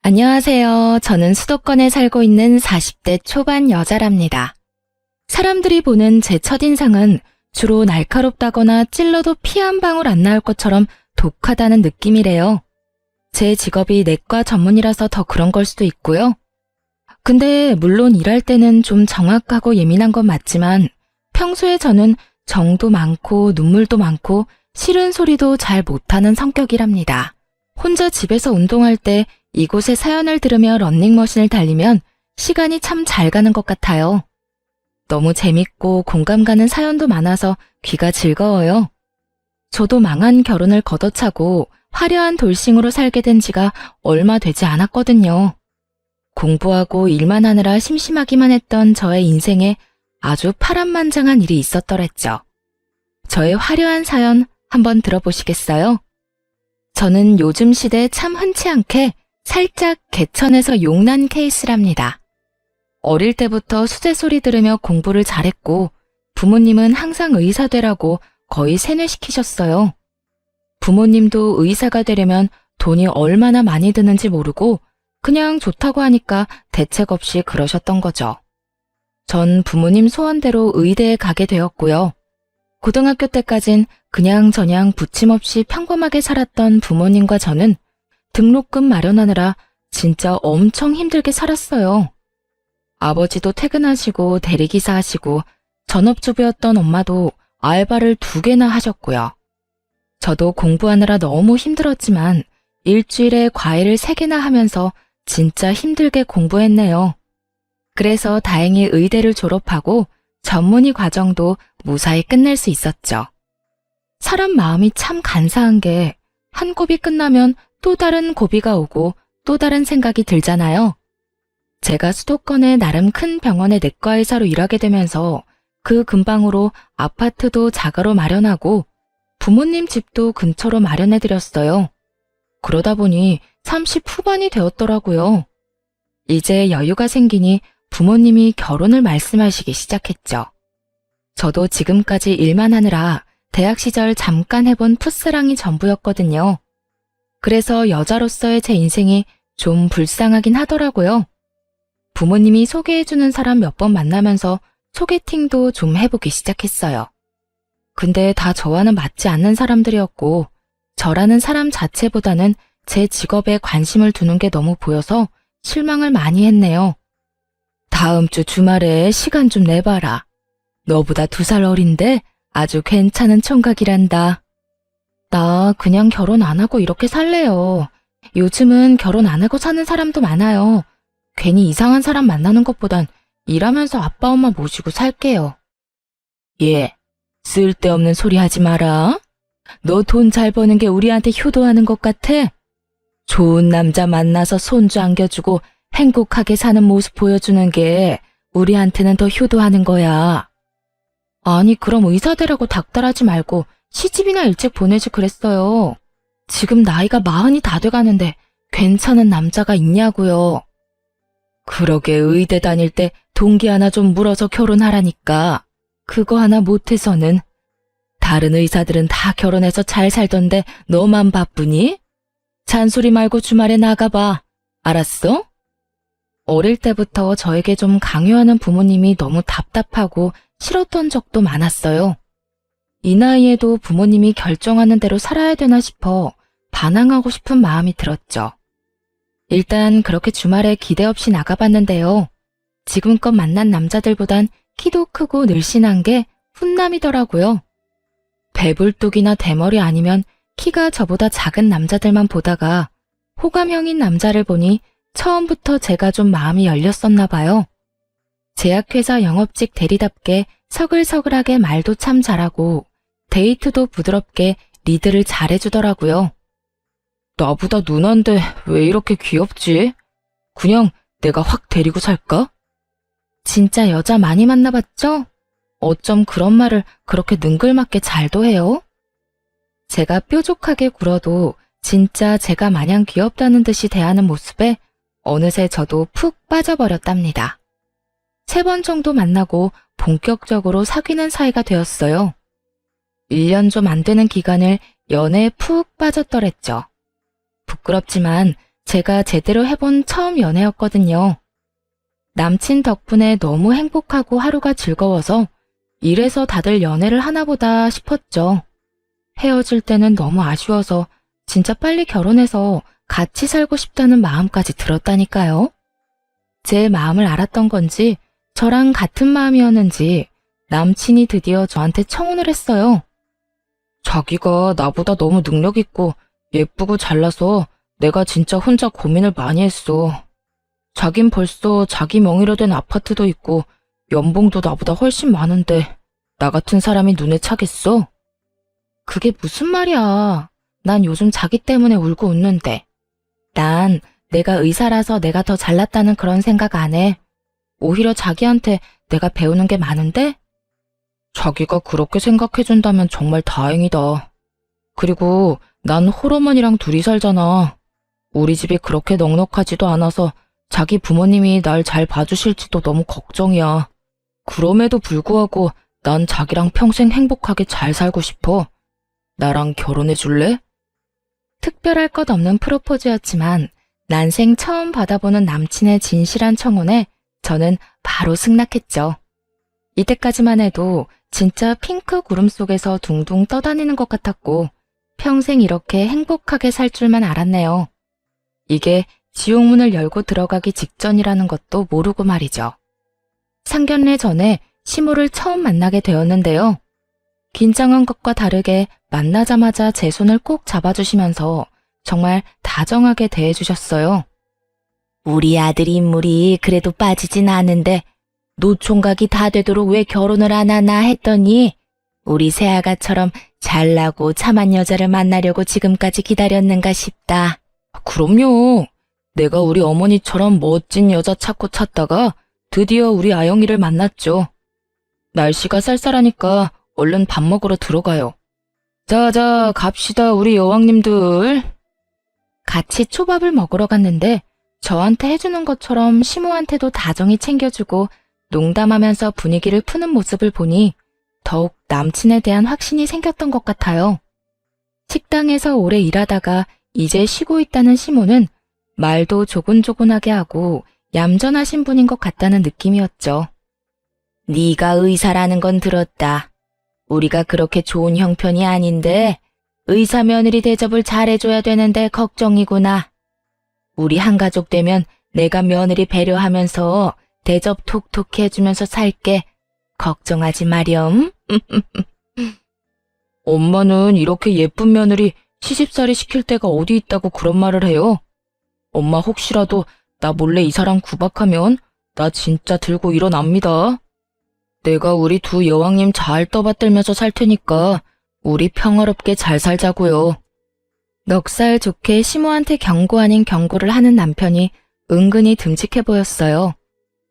안녕하세요. 저는 수도권에 살고 있는 40대 초반 여자랍니다. 사람들이 보는 제 첫인상은 주로 날카롭다거나 찔러도 피 한 방울 안 나올 것처럼 독하다는 느낌이래요. 제 직업이 내과 전문이라서 더 그런 걸 수도 있고요. 근데 물론 일할 때는 좀 정확하고 예민한 건 맞지만 평소에 저는 정도 많고 눈물도 많고 싫은 소리도 잘 못하는 성격이랍니다. 혼자 집에서 운동할 때 이곳의 사연을 들으며 러닝머신을 달리면 시간이 참 잘 가는 것 같아요. 너무 재밌고 공감 가는 사연도 많아서 귀가 즐거워요. 저도 망한 결혼을 걷어차고 화려한 돌싱으로 살게 된 지가 얼마 되지 않았거든요. 공부하고 일만 하느라 심심하기만 했던 저의 인생에 아주 파란만장한 일이 있었더랬죠. 저의 화려한 사연 한번 들어보시겠어요? 저는 요즘 시대에 참 흔치 않게 살짝 개천에서 용난 케이스랍니다. 어릴 때부터 수제 소리 들으며 공부를 잘했고 부모님은 항상 의사 되라고 거의 세뇌시키셨어요. 부모님도 의사가 되려면 돈이 얼마나 많이 드는지 모르고 그냥 좋다고 하니까 대책 없이 그러셨던 거죠. 전 부모님 소원대로 의대에 가게 되었고요. 고등학교 때까진 그냥저냥 부침없이 평범하게 살았던 부모님과 저는 등록금 마련하느라 진짜 엄청 힘들게 살았어요. 아버지도 퇴근하시고 대리기사 하시고 전업주부였던 엄마도 알바를 2개나 하셨고요. 저도 공부하느라 너무 힘들었지만 일주일에 과외를 3개나 하면서 진짜 힘들게 공부했네요. 그래서 다행히 의대를 졸업하고 전문의 과정도 무사히 끝낼 수 있었죠. 사람 마음이 참 간사한 게 한 고비 끝나면 또 다른 고비가 오고 또 다른 생각이 들잖아요. 제가 수도권의 나름 큰 병원의 내과의사로 일하게 되면서 그 근방으로 아파트도 자가로 마련하고 부모님 집도 근처로 마련해드렸어요. 그러다 보니 30 후반이 되었더라고요. 이제 여유가 생기니 부모님이 결혼을 말씀하시기 시작했죠. 저도 지금까지 일만 하느라 대학 시절 잠깐 해본 풋사랑이 전부였거든요. 그래서 여자로서의 제 인생이 좀 불쌍하긴 하더라고요. 부모님이 소개해주는 사람 몇 번 만나면서 소개팅도 좀 해보기 시작했어요. 근데 다 저와는 맞지 않는 사람들이었고 저라는 사람 자체보다는 제 직업에 관심을 두는 게 너무 보여서 실망을 많이 했네요. 다음 주 주말에 시간 좀 내봐라. 너보다 2살 어린데 아주 괜찮은 총각이란다. 나 그냥 결혼 안 하고 이렇게 살래요. 요즘은 결혼 안 하고 사는 사람도 많아요. 괜히 이상한 사람 만나는 것보단 일하면서 아빠 엄마 모시고 살게요. 예, 쓸데없는 소리 하지 마라. 너 돈 잘 버는 게 우리한테 효도하는 것 같아? 좋은 남자 만나서 손주 안겨주고 행복하게 사는 모습 보여주는 게 우리한테는 더 효도하는 거야. 아니 그럼 의사 되라고 닥달하지 말고 시집이나 일찍 보내지 그랬어요. 지금 나이가 40이 다 돼가는데 괜찮은 남자가 있냐고요. 그러게 의대 다닐 때 동기 하나 좀 물어서 결혼하라니까. 그거 하나 못해서는. 다른 의사들은 다 결혼해서 잘 살던데 너만 바쁘니? 잔소리 말고 주말에 나가봐. 알았어? 어릴 때부터 저에게 좀 강요하는 부모님이 너무 답답하고 싫었던 적도 많았어요. 이 나이에도 부모님이 결정하는 대로 살아야 되나 싶어 반항하고 싶은 마음이 들었죠. 일단 그렇게 주말에 기대 없이 나가봤는데요. 지금껏 만난 남자들보단 키도 크고 늘씬한 게 훈남이더라고요. 배불뚝이나 대머리 아니면 키가 저보다 작은 남자들만 보다가 호감형인 남자를 보니 처음부터 제가 좀 마음이 열렸었나 봐요. 제약회사 영업직 대리답게 서글서글하게 말도 참 잘하고 데이트도 부드럽게 리드를 잘해주더라고요. 나보다 누난데 왜 이렇게 귀엽지? 그냥 내가 확 데리고 살까? 진짜 여자 많이 만나봤죠? 어쩜 그런 말을 그렇게 능글맞게 잘도 해요? 제가 뾰족하게 굴어도 진짜 제가 마냥 귀엽다는 듯이 대하는 모습에 어느새 저도 푹 빠져버렸답니다. 3번 정도 만나고 본격적으로 사귀는 사이가 되었어요. 1년 좀 안 되는 기간을 연애에 푹 빠졌더랬죠. 부끄럽지만 제가 제대로 해본 처음 연애였거든요. 남친 덕분에 너무 행복하고 하루가 즐거워서 이래서 다들 연애를 하나 보다 싶었죠. 헤어질 때는 너무 아쉬워서 진짜 빨리 결혼해서 같이 살고 싶다는 마음까지 들었다니까요. 제 마음을 알았던 건지 저랑 같은 마음이었는지 남친이 드디어 저한테 청혼을 했어요. 자기가 나보다 너무 능력 있고 예쁘고 잘나서 내가 진짜 혼자 고민을 많이 했어. 자긴 벌써 자기 명의로 된 아파트도 있고 연봉도 나보다 훨씬 많은데 나 같은 사람이 눈에 차겠어? 그게 무슨 말이야. 난 요즘 자기 때문에 울고 웃는데. 난 내가 의사라서 내가 더 잘났다는 그런 생각 안 해. 오히려 자기한테 내가 배우는 게 많은데? 자기가 그렇게 생각해준다면 정말 다행이다. 그리고 난 홀어머니랑 둘이 살잖아. 우리 집이 그렇게 넉넉하지도 않아서 자기 부모님이 날 잘 봐주실지도 너무 걱정이야. 그럼에도 불구하고 난 자기랑 평생 행복하게 잘 살고 싶어. 나랑 결혼해 줄래? 특별할 것 없는 프로포즈였지만 난생 처음 받아보는 남친의 진실한 청혼에 저는 바로 승낙했죠. 이때까지만 해도 진짜 핑크 구름 속에서 둥둥 떠다니는 것 같았고 평생 이렇게 행복하게 살 줄만 알았네요. 이게 지옥문을 열고 들어가기 직전이라는 것도 모르고 말이죠. 상견례 전에 시모를 처음 만나게 되었는데요. 긴장한 것과 다르게 만나자마자 제 손을 꼭 잡아주시면서 정말 다정하게 대해주셨어요. 우리 아들 인물이 그래도 빠지진 않은데 노총각이 다 되도록 왜 결혼을 안 하나 했더니 우리 새아가처럼 잘나고 참한 여자를 만나려고 지금까지 기다렸는가 싶다. 그럼요. 내가 우리 어머니처럼 멋진 여자 찾고 찾다가 드디어 우리 아영이를 만났죠. 날씨가 쌀쌀하니까 얼른 밥 먹으러 들어가요. 자자 갑시다 우리 여왕님들. 같이 초밥을 먹으러 갔는데 저한테 해주는 것처럼 시모한테도 다정히 챙겨주고 농담하면서 분위기를 푸는 모습을 보니 더욱 남친에 대한 확신이 생겼던 것 같아요. 식당에서 오래 일하다가 이제 쉬고 있다는 시모는 말도 조곤조곤하게 하고 얌전하신 분인 것 같다는 느낌이었죠. 네가 의사라는 건 들었다. 우리가 그렇게 좋은 형편이 아닌데 의사 며느리 대접을 잘해줘야 되는데 걱정이구나. 우리 한가족 되면 내가 며느리 배려하면서 대접 톡톡 해주면서 살게. 걱정하지 마렴. 엄마는 이렇게 예쁜 며느리 시집살이 시킬 데가 어디 있다고 그런 말을 해요. 엄마 혹시라도 나 몰래 이 사람 구박하면 나 진짜 들고 일어납니다. 내가 우리 두 여왕님 잘 떠받들면서 살 테니까 우리 평화롭게 잘 살자고요. 넉살 좋게 시모한테 경고 아닌 경고를 하는 남편이 은근히 듬직해 보였어요.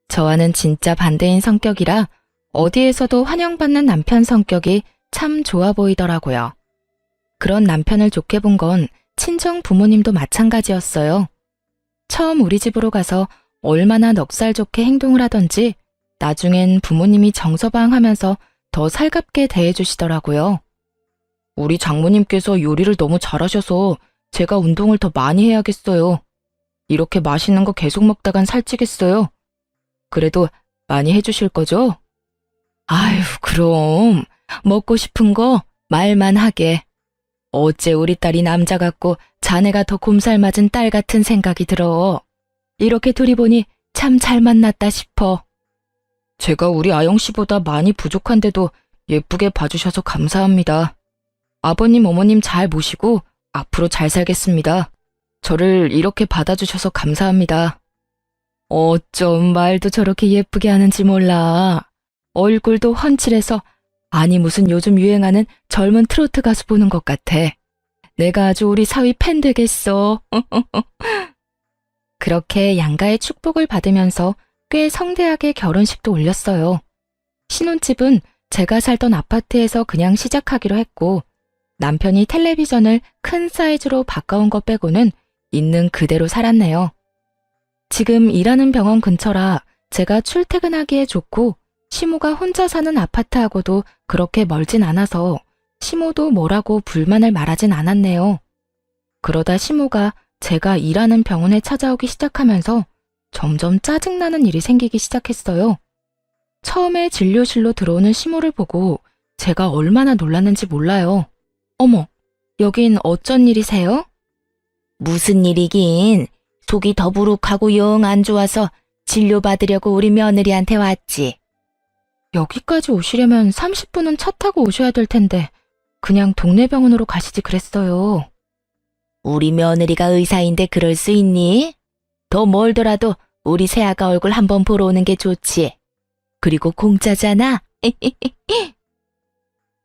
저와는 진짜 반대인 성격이라 어디에서도 환영받는 남편 성격이 참 좋아 보이더라고요. 그런 남편을 좋게 본 건 친정 부모님도 마찬가지였어요. 처음 우리 집으로 가서 얼마나 넉살 좋게 행동을 하던지 나중엔 부모님이 정서방하면서 더 살갑게 대해주시더라고요. 우리 장모님께서 요리를 너무 잘하셔서 제가 운동을 더 많이 해야겠어요. 이렇게 맛있는 거 계속 먹다간 살찌겠어요. 그래도 많이 해주실 거죠? 아휴, 그럼 먹고 싶은 거 말만 하게. 어째 우리 딸이 남자 같고 자네가 더 곰살 맞은 딸 같은 생각이 들어. 이렇게 둘이 보니 참 잘 만났다 싶어. 제가 우리 아영 씨보다 많이 부족한데도 예쁘게 봐주셔서 감사합니다. 아버님, 어머님 잘 모시고 앞으로 잘 살겠습니다. 저를 이렇게 받아주셔서 감사합니다. 어쩜 말도 저렇게 예쁘게 하는지 몰라. 얼굴도 훤칠해서 아니 무슨 요즘 유행하는 젊은 트로트 가수 보는 것 같아. 내가 아주 우리 사위 팬 되겠어. 그렇게 양가의 축복을 받으면서 꽤 성대하게 결혼식도 올렸어요. 신혼집은 제가 살던 아파트에서 그냥 시작하기로 했고 남편이 텔레비전을 큰 사이즈로 바꿔온 것 빼고는 있는 그대로 살았네요. 지금 일하는 병원 근처라 제가 출퇴근하기에 좋고 시모가 혼자 사는 아파트하고도 그렇게 멀진 않아서 시모도 뭐라고 불만을 말하진 않았네요. 그러다 시모가 제가 일하는 병원에 찾아오기 시작하면서 점점 짜증나는 일이 생기기 시작했어요. 처음에 진료실로 들어오는 시모를 보고 제가 얼마나 놀랐는지 몰라요. 어머, 여긴 어쩐 일이세요? 무슨 일이긴. 속이 더부룩하고 영 안 좋아서 진료받으려고 우리 며느리한테 왔지. 여기까지 오시려면 30분은 차 타고 오셔야 될 텐데 그냥 동네 병원으로 가시지 그랬어요. 우리 며느리가 의사인데 그럴 수 있니? 더 멀더라도 우리 새아가 얼굴 한번 보러 오는 게 좋지. 그리고 공짜잖아.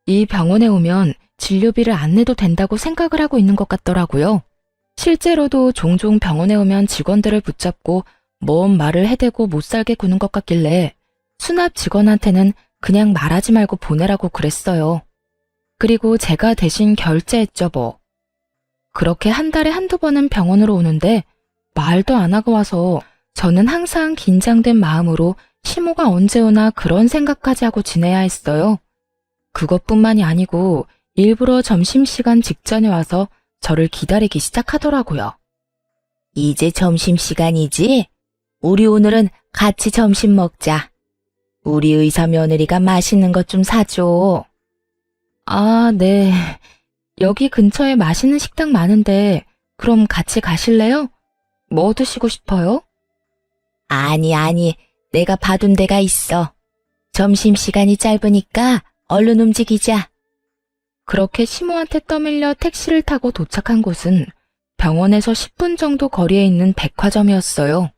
이 병원에 오면 진료비를 안 내도 된다고 생각을 하고 있는 것 같더라고요. 실제로도 종종 병원에 오면 직원들을 붙잡고 뭔 말을 해대고 못 살게 구는 것 같길래 수납 직원한테는 그냥 말하지 말고 보내라고 그랬어요. 그리고 제가 대신 결제했죠 뭐. 그렇게 한 달에 한두 번은 병원으로 오는데 말도 안 하고 와서 저는 항상 긴장된 마음으로 시모가 언제 오나 그런 생각까지 하고 지내야 했어요. 그것뿐만이 아니고 일부러 점심시간 직전에 와서 저를 기다리기 시작하더라고요. 이제 점심시간이지? 우리 오늘은 같이 점심 먹자. 우리 의사 며느리가 맛있는 것 좀 사줘. 아, 네. 여기 근처에 맛있는 식당 많은데 그럼 같이 가실래요? 뭐 드시고 싶어요? 아니. 내가 봐둔 데가 있어. 점심시간이 짧으니까 얼른 움직이자. 그렇게 시모한테 떠밀려 택시를 타고 도착한 곳은 병원에서 10분 정도 거리에 있는 백화점이었어요.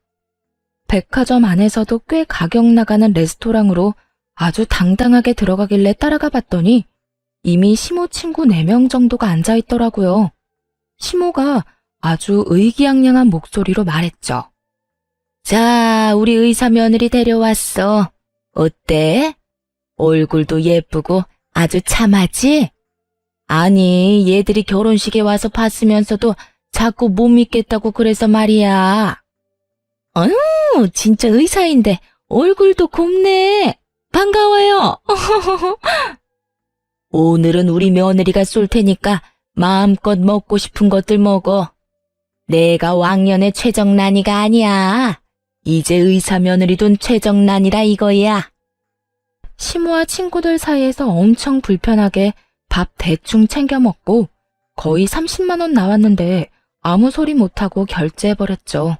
백화점 안에서도 꽤 가격 나가는 레스토랑으로 아주 당당하게 들어가길래 따라가 봤더니 이미 시모 친구 4명 정도가 앉아있더라고요. 시모가 아주 의기양양한 목소리로 말했죠. 자, 우리 의사 며느리 데려왔어. 어때? 얼굴도 예쁘고 아주 참하지? 아니, 얘들이 결혼식에 와서 봤으면서도 자꾸 못 믿겠다고 그래서 말이야. 진짜 의사인데 얼굴도 곱네. 반가워요. 오늘은 우리 며느리가 쏠 테니까 마음껏 먹고 싶은 것들 먹어. 내가 왕년의 최정란이가 아니야. 이제 의사 며느리 둔 최정란이라 이거야. 시모와 친구들 사이에서 엄청 불편하게 밥 대충 챙겨 먹고 거의 30만 원 나왔는데 아무 소리 못하고 결제해버렸죠.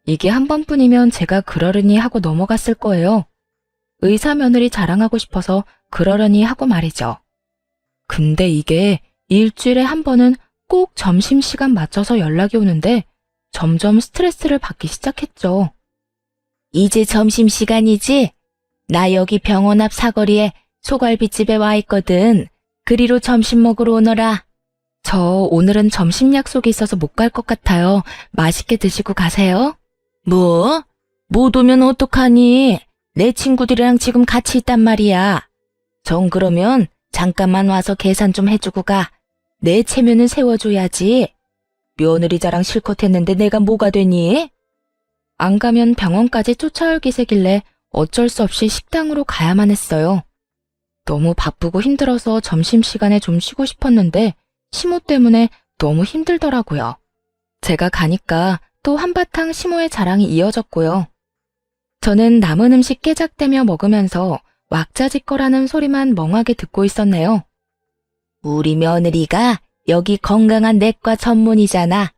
이게 한 번뿐이면 제가 그러려니 하고 넘어갔을 거예요. 의사 며느리 자랑하고 싶어서 그러려니 하고 말이죠. 근데 이게 일주일에 한 번은 꼭 점심시간 맞춰서 연락이 오는데 점점 스트레스를 받기 시작했죠. 이제 점심시간이지? 나 여기 병원 앞 사거리에 소갈비집에 와 있거든. 그리로 점심 먹으러 오너라. 저 오늘은 점심 약속이 있어서 못 갈 것 같아요. 맛있게 드시고 가세요. 뭐? 못 오면 어떡하니? 내 친구들이랑 지금 같이 있단 말이야. 정 그러면 잠깐만 와서 계산 좀 해주고 가. 내 체면은 세워줘야지. 며느리 자랑 실컷 했는데 내가 뭐가 되니? 안 가면 병원까지 쫓아올 기세길래 어쩔 수 없이 식당으로 가야만 했어요. 너무 바쁘고 힘들어서 점심시간에 좀 쉬고 싶었는데 시모 때문에 너무 힘들더라고요. 제가 가니까 또 한바탕 시모의 자랑이 이어졌고요. 저는 남은 음식 깨작대며 먹으면서 왁자지껄하는 소리만 멍하게 듣고 있었네요. 우리 며느리가 여기 건강한 내과 전문이잖아.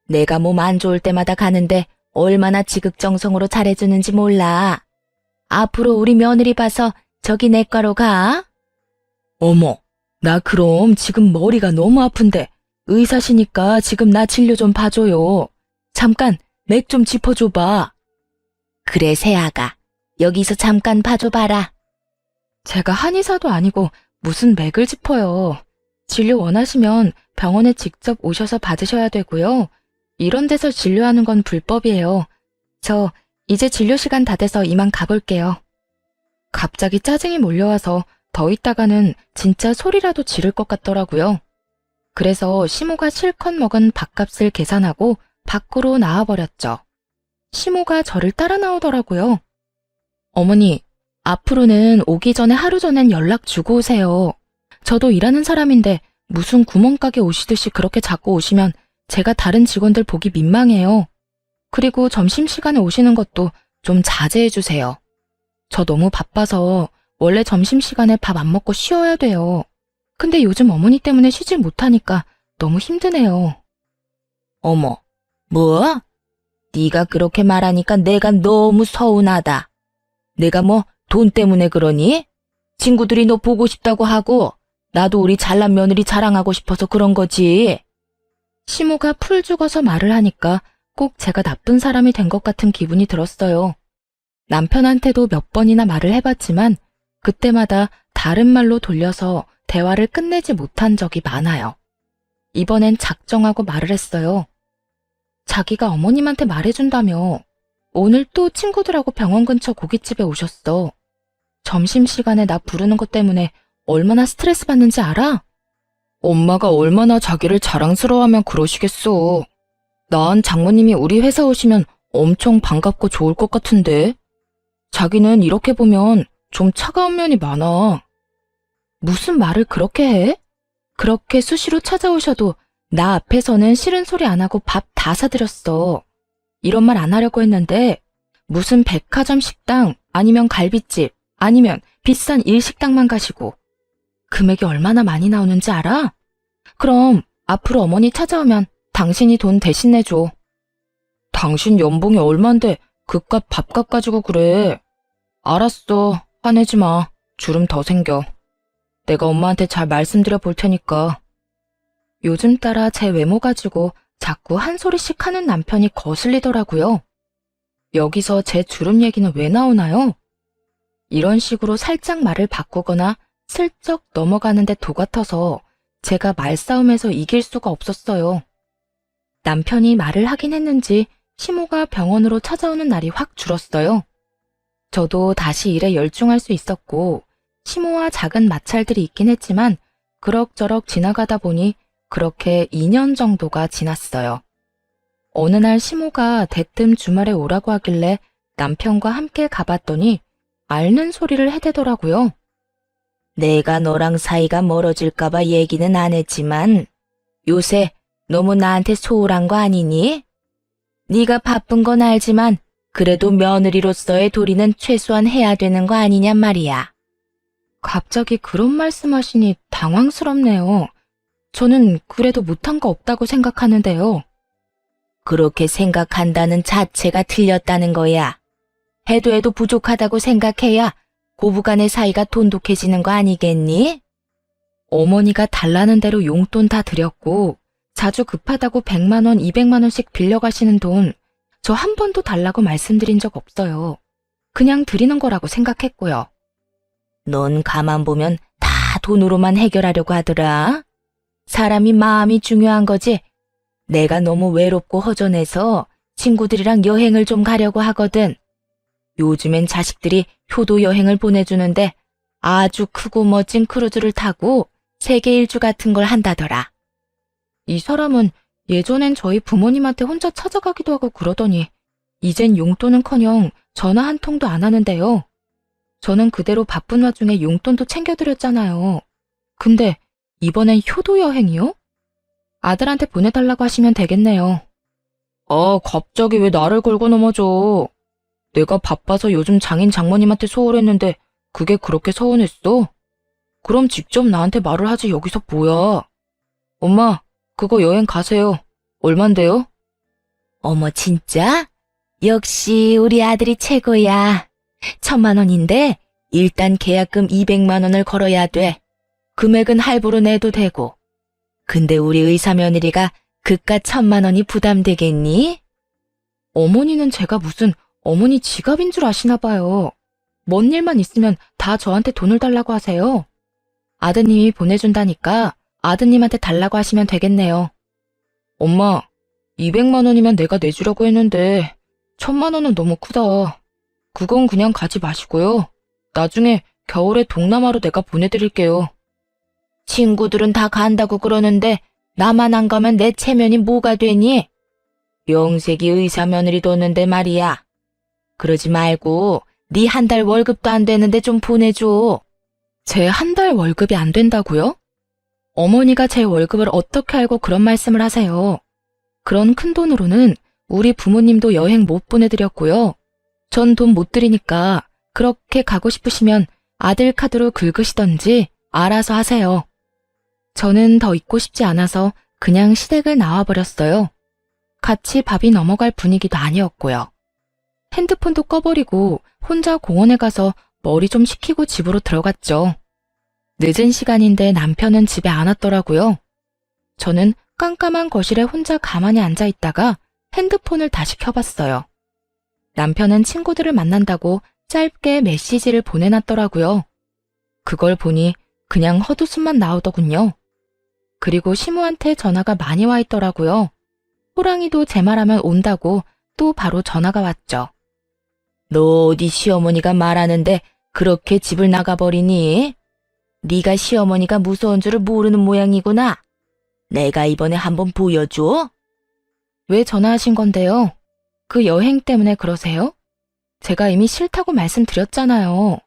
내가 몸 안 좋을 때마다 가는데 얼마나 지극정성으로 잘해주는지 몰라. 앞으로 우리 며느리 봐서 저기 내과로 가. 어머, 나 그럼 지금 머리가 너무 아픈데 의사시니까 지금 나 진료 좀 봐줘요. 잠깐 맥 좀 짚어줘봐. 그래, 새아가. 여기서 잠깐 봐줘봐라. 제가 한의사도 아니고 무슨 맥을 짚어요. 진료 원하시면 병원에 직접 오셔서 받으셔야 되고요. 이런 데서 진료하는 건 불법이에요. 저 이제 진료 시간 다 돼서 이만 가볼게요. 갑자기 짜증이 몰려와서 더 있다가는 진짜 소리라도 지를 것 같더라고요. 그래서 시모가 실컷 먹은 밥값을 계산하고 밖으로 나와버렸죠. 시모가 저를 따라 나오더라고요. 어머니, 앞으로는 오기 전에 하루 전엔 연락 주고 오세요. 저도 일하는 사람인데 무슨 구멍가게 오시듯이 그렇게 자꾸 오시면 제가 다른 직원들 보기 민망해요. 그리고 점심시간에 오시는 것도 좀 자제해 주세요. 저 너무 바빠서 원래 점심시간에 밥 안 먹고 쉬어야 돼요. 근데 요즘 어머니 때문에 쉬질 못하니까 너무 힘드네요. 어머, 뭐? 네가 그렇게 말하니까 내가 너무 서운하다. 내가 뭐 돈 때문에 그러니? 친구들이 너 보고 싶다고 하고 나도 우리 잘난 며느리 자랑하고 싶어서 그런 거지. 시모가 풀 죽어서 말을 하니까 꼭 제가 나쁜 사람이 된 것 같은 기분이 들었어요. 남편한테도 몇 번이나 말을 해봤지만 그때마다 다른 말로 돌려서 대화를 끝내지 못한 적이 많아요. 이번엔 작정하고 말을 했어요. 자기가 어머님한테 말해준다며 오늘 또 친구들하고 병원 근처 고깃집에 오셨어. 점심시간에 나 부르는 것 때문에 얼마나 스트레스 받는지 알아? 엄마가 얼마나 자기를 자랑스러워하면 그러시겠어. 난 장모님이 우리 회사 오시면 엄청 반갑고 좋을 것 같은데. 자기는 이렇게 보면 좀 차가운 면이 많아. 무슨 말을 그렇게 해? 그렇게 수시로 찾아오셔도 나 앞에서는 싫은 소리 안 하고 밥 다 사드렸어. 이런 말 안 하려고 했는데 무슨 백화점 식당 아니면 갈비집 아니면 비싼 일식당만 가시고 금액이 얼마나 많이 나오는지 알아? 그럼 앞으로 어머니 찾아오면 당신이 돈 대신 내줘. 당신 연봉이 얼만데 그깟 밥값 가지고 그래. 알았어. 화내지 마. 주름 더 생겨. 내가 엄마한테 잘 말씀드려 볼 테니까. 요즘 따라 제 외모 가지고 자꾸 한 소리씩 하는 남편이 거슬리더라고요. 여기서 제 주름 얘기는 왜 나오나요? 이런 식으로 살짝 말을 바꾸거나 슬쩍 넘어가는데 도 같아서 제가 말싸움에서 이길 수가 없었어요. 남편이 말을 하긴 했는지 시모가 병원으로 찾아오는 날이 확 줄었어요. 저도 다시 일에 열중할 수 있었고 시모와 작은 마찰들이 있긴 했지만 그럭저럭 지나가다 보니 그렇게 2년 정도가 지났어요. 어느 날 시모가 대뜸 주말에 오라고 하길래 남편과 함께 가봤더니 앓는 소리를 해대더라고요. 내가 너랑 사이가 멀어질까봐 얘기는 안 했지만 요새 너무 나한테 소홀한 거 아니니? 네가 바쁜 건 알지만 그래도 며느리로서의 도리는 최소한 해야 되는 거 아니냔 말이야. 갑자기 그런 말씀하시니 당황스럽네요. 저는 그래도 못한 거 없다고 생각하는데요. 그렇게 생각한다는 자체가 틀렸다는 거야. 해도 부족하다고 생각해야 고부간의 사이가 돈독해지는 거 아니겠니? 어머니가 달라는 대로 용돈 다 드렸고 자주 급하다고 100만 원, 200만 원씩 빌려가시는 돈 저 한 번도 달라고 말씀드린 적 없어요. 그냥 드리는 거라고 생각했고요. 넌 가만 보면 다 돈으로만 해결하려고 하더라. 사람이 마음이 중요한 거지. 내가 너무 외롭고 허전해서 친구들이랑 여행을 좀 가려고 하거든. 요즘엔 자식들이 효도 여행을 보내주는데 아주 크고 멋진 크루즈를 타고 세계 일주 같은 걸 한다더라. 이 사람은 예전엔 저희 부모님한테 혼자 찾아가기도 하고 그러더니 이젠 용돈은커녕 전화 한 통도 안 하는데요. 저는 그대로 바쁜 와중에 용돈도 챙겨드렸잖아요. 근데 이번엔 효도 여행이요? 아들한테 보내달라고 하시면 되겠네요. 아, 갑자기 왜 나를 걸고 넘어져? 내가 바빠서 요즘 장인 장모님한테 소홀했는데 그게 그렇게 서운했어? 그럼 직접 나한테 말을 하지 여기서 뭐야? 엄마, 그거 여행 가세요. 얼만데요? 어머 진짜? 역시 우리 아들이 최고야. 1,000만 원인데 일단 계약금 200만 원을 걸어야 돼. 금액은 할부로 내도 되고. 근데 우리 의사 며느리가 그깟 1,000만 원이 부담되겠니? 어머니는 제가 무슨 어머니 지갑인 줄 아시나 봐요. 뭔 일만 있으면 다 저한테 돈을 달라고 하세요. 아드님이 보내준다니까 아드님한테 달라고 하시면 되겠네요. 엄마, 200만 원이면 내가 내주려고 했는데 1,000만 원은 너무 크다. 그건 그냥 가지 마시고요. 나중에 겨울에 동남아로 내가 보내드릴게요. 친구들은 다 간다고 그러는데 나만 안 가면 내 체면이 뭐가 되니? 영색이 의사 며느리 뒀는데 말이야. 그러지 말고 네 한 달 월급도 안 되는데 좀 보내줘. 제 한 달 월급이 안 된다고요? 어머니가 제 월급을 어떻게 알고 그런 말씀을 하세요? 그런 큰 돈으로는 우리 부모님도 여행 못 보내드렸고요. 전 돈 못 드리니까 그렇게 가고 싶으시면 아들 카드로 긁으시던지 알아서 하세요. 저는 더 있고 싶지 않아서 그냥 시댁을 나와버렸어요. 같이 밥이 넘어갈 분위기도 아니었고요. 핸드폰도 꺼버리고 혼자 공원에 가서 머리 좀 식히고 집으로 들어갔죠. 늦은 시간인데 남편은 집에 안 왔더라고요. 저는 깜깜한 거실에 혼자 가만히 앉아 있다가 핸드폰을 다시 켜봤어요. 남편은 친구들을 만난다고 짧게 메시지를 보내놨더라고요. 그걸 보니 그냥 헛웃음만 나오더군요. 그리고 시무한테 전화가 많이 와 있더라고요. 호랑이도 제 말하면 온다고 또 바로 전화가 왔죠. 너 어디 시어머니가 말하는데 그렇게 집을 나가버리니? 네가 시어머니가 무서운 줄을 모르는 모양이구나. 내가 이번에 한번 보여줘. 왜 전화하신 건데요? 그 여행 때문에 그러세요? 제가 이미 싫다고 말씀드렸잖아요.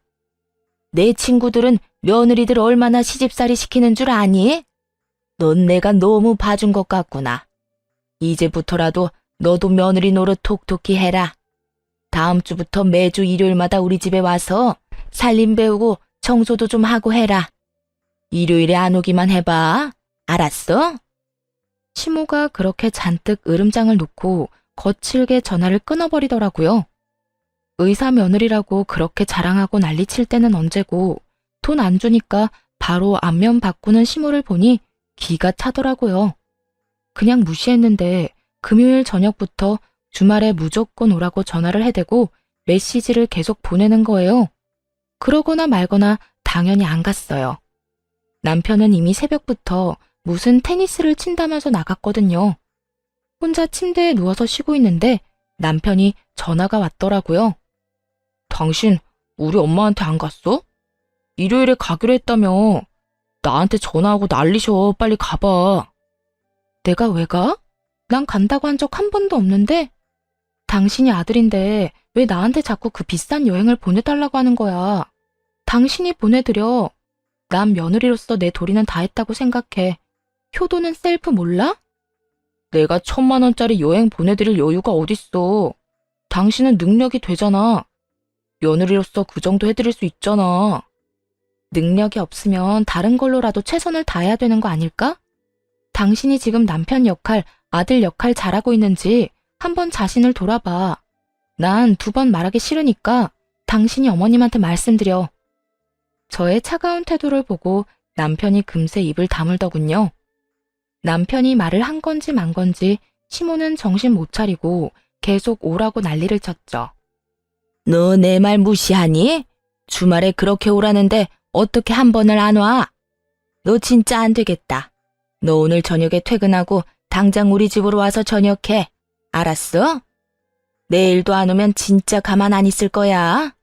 내 친구들은 며느리들 얼마나 시집살이 시키는 줄 아니? 넌 내가 너무 봐준 것 같구나. 이제부터라도 너도 며느리 노릇 톡톡히 해라. 다음 주부터 매주 일요일마다 우리 집에 와서 살림 배우고 청소도 좀 하고 해라. 일요일에 안 오기만 해봐. 알았어? 시모가 그렇게 잔뜩 으름장을 놓고 거칠게 전화를 끊어버리더라고요. 의사 며느리라고 그렇게 자랑하고 난리칠 때는 언제고 돈 안 주니까 바로 안면 바꾸는 시모를 보니 기가 차더라고요. 그냥 무시했는데 금요일 저녁부터 주말에 무조건 오라고 전화를 해대고 메시지를 계속 보내는 거예요. 그러거나 말거나 당연히 안 갔어요. 남편은 이미 새벽부터 무슨 테니스를 친다면서 나갔거든요. 혼자 침대에 누워서 쉬고 있는데 남편이 전화가 왔더라고요. 당신 우리 엄마한테 안 갔어? 일요일에 가기로 했다며. 나한테 전화하고 난리셔. 빨리 가봐. 내가 왜 가? 난 간다고 한 적 한 번도 없는데? 당신이 아들인데 왜 나한테 자꾸 그 비싼 여행을 보내달라고 하는 거야? 당신이 보내드려. 난 며느리로서 내 도리는 다 했다고 생각해. 효도는 셀프 몰라? 내가 1,000만 원짜리 여행 보내드릴 여유가 어딨어. 당신은 능력이 되잖아. 며느리로서 그 정도 해드릴 수 있잖아. 능력이 없으면 다른 걸로라도 최선을 다해야 되는 거 아닐까? 당신이 지금 남편 역할, 아들 역할 잘하고 있는지 한번 자신을 돌아봐. 난 2번 말하기 싫으니까 당신이 어머님한테 말씀드려. 저의 차가운 태도를 보고 남편이 금세 입을 다물더군요. 남편이 말을 한 건지 만 건지 시모는 정신 못 차리고 계속 오라고 난리를 쳤죠. 너 내 말 무시하니? 주말에 그렇게 오라는데 어떻게 한 번을 안 와? 너 진짜 안 되겠다. 너 오늘 저녁에 퇴근하고 당장 우리 집으로 와서 저녁해. 알았어? 내일도 안 오면 진짜 가만 안 있을 거야.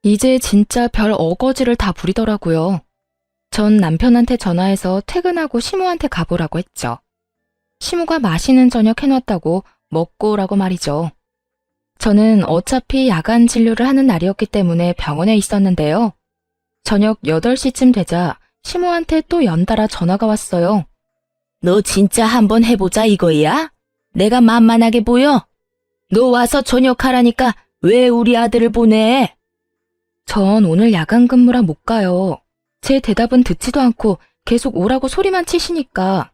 이제 진짜 별 어거지를 다 부리더라고요. 전 남편한테 전화해서 퇴근하고 시모한테 가보라고 했죠. 시모가 맛있는 저녁 해놨다고 먹고 오라고 말이죠. 저는 어차피 야간 진료를 하는 날이었기 때문에 병원에 있었는데요. 저녁 8시쯤 되자 시모한테 또 연달아 전화가 왔어요. 너 진짜 한번 해보자 이거야? 내가 만만하게 보여? 너 와서 저녁하라니까 왜 우리 아들을 보내? 전 오늘 야간 근무라 못 가요. 제 대답은 듣지도 않고 계속 오라고 소리만 치시니까.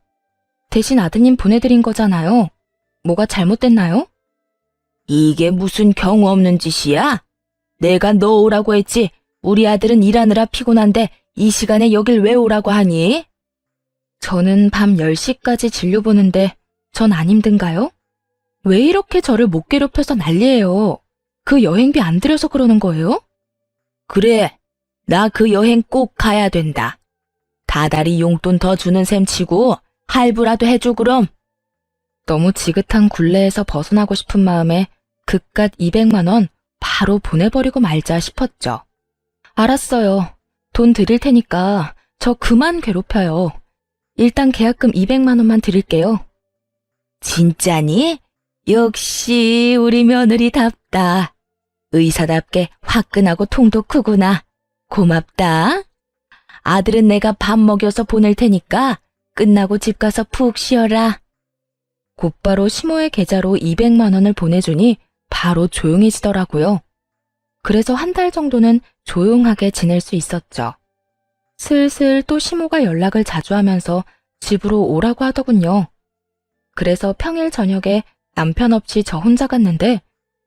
대신 아드님 보내드린 거잖아요. 뭐가 잘못됐나요? 이게 무슨 경우 없는 짓이야? 내가 너 오라고 했지. 우리 아들은 일하느라 피곤한데 이 시간에 여길 왜 오라고 하니? 저는 밤 10시까지 진료 보는데 전 안 힘든가요? 왜 이렇게 저를 못 괴롭혀서 난리예요? 그 여행비 안 들여서 그러는 거예요? 그래, 나 그 여행 꼭 가야 된다. 다달이 용돈 더 주는 셈 치고 할부라도 해줘 그럼. 너무 지긋한 굴레에서 벗어나고 싶은 마음에 그깟 200만 원 바로 보내버리고 말자 싶었죠. 알았어요. 돈 드릴 테니까 저 그만 괴롭혀요. 일단 계약금 200만 원만 드릴게요. 진짜니? 역시 우리 며느리답다. 의사답게 화끈하고 통도 크구나. 고맙다. 아들은 내가 밥 먹여서 보낼 테니까 끝나고 집 가서 푹 쉬어라. 곧바로 시모의 계좌로 200만 원을 보내주니 바로 조용해지더라고요. 그래서 한 달 정도는 조용하게 지낼 수 있었죠. 슬슬 또 시모가 연락을 자주 하면서 집으로 오라고 하더군요. 그래서 평일 저녁에 남편 없이 저 혼자 갔는데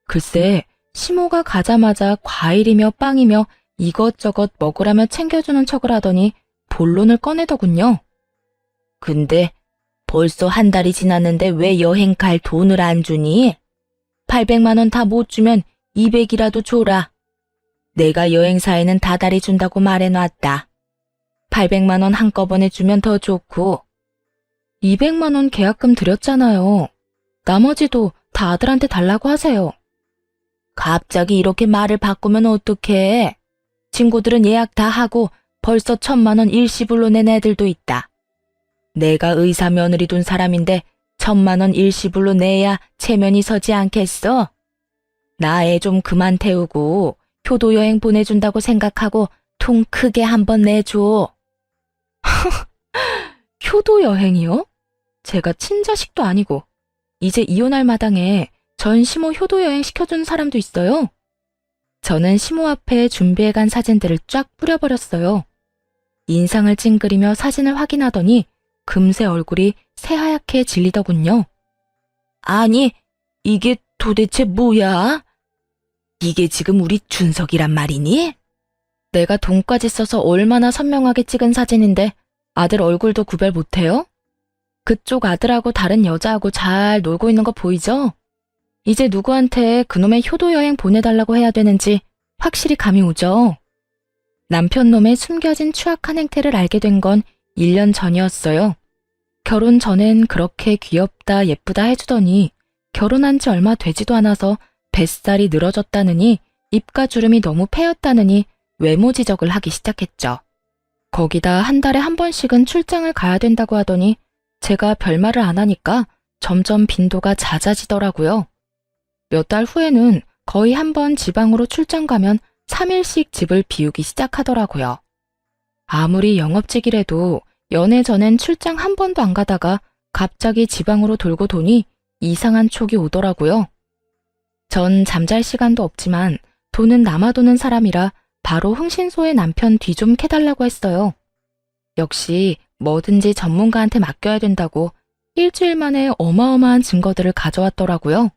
글쎄 시모가 가자마자 과일이며 빵이며 이것저것 먹으라며 챙겨주는 척을 하더니 본론을 꺼내더군요. 근데 벌써 한 달이 지났는데 왜 여행 갈 돈을 안 주니? 800만 원 다 못 주면 200이라도 줘라. 내가 여행사에는 다달이 준다고 말해놨다. 800만 원 한꺼번에 주면 더 좋고. 200만 원 계약금 드렸잖아요. 나머지도 다 아들한테 달라고 하세요. 갑자기 이렇게 말을 바꾸면 어떡해? 친구들은 예약 다 하고 벌써 1,000만 원 일시불로 낸 애들도 있다. 내가 의사 며느리 둔 사람인데 1,000만 원 일시불로 내야 체면이 서지 않겠어? 나 애 좀 그만 태우고 효도 여행 보내준다고 생각하고 통 크게 한번 내줘. 효도 여행이요? 제가 친자식도 아니고 이제 이혼할 마당에 전 시모 효도 여행 시켜준 사람도 있어요. 저는 시모 앞에 준비해간 사진들을 쫙 뿌려버렸어요. 인상을 찡그리며 사진을 확인하더니 금세 얼굴이 새하얗게 질리더군요. 아니, 이게 도대체 뭐야? 이게 지금 우리 준석이란 말이니? 내가 돈까지 써서 얼마나 선명하게 찍은 사진인데 아들 얼굴도 구별 못해요? 그쪽 아들하고 다른 여자하고 잘 놀고 있는 거 보이죠? 이제 누구한테 그놈의 효도 여행 보내달라고 해야 되는지 확실히 감이 오죠? 남편 놈의 숨겨진 추악한 행태를 알게 된 건 1년 전이었어요. 결혼 전엔 그렇게 귀엽다 예쁘다 해주더니 결혼한 지 얼마 되지도 않아서 뱃살이 늘어졌다느니 입가 주름이 너무 패였다느니 외모 지적을 하기 시작했죠. 거기다 한 달에 한 번씩은 출장을 가야 된다고 하더니 제가 별말을 안 하니까 점점 빈도가 잦아지더라고요. 몇 달 후에는 거의 한 번 지방으로 출장 가면 3일씩 집을 비우기 시작하더라고요. 아무리 영업직이라도 연애 전엔 출장 한 번도 안 가다가 갑자기 지방으로 돌고 도니 이상한 촉이 오더라고요. 전 잠잘 시간도 없지만 돈은 남아도는 사람이라 바로 흥신소의 남편 뒤 좀 캐달라고 했어요. 역시 뭐든지 전문가한테 맡겨야 된다고 일주일 만에 어마어마한 증거들을 가져왔더라고요.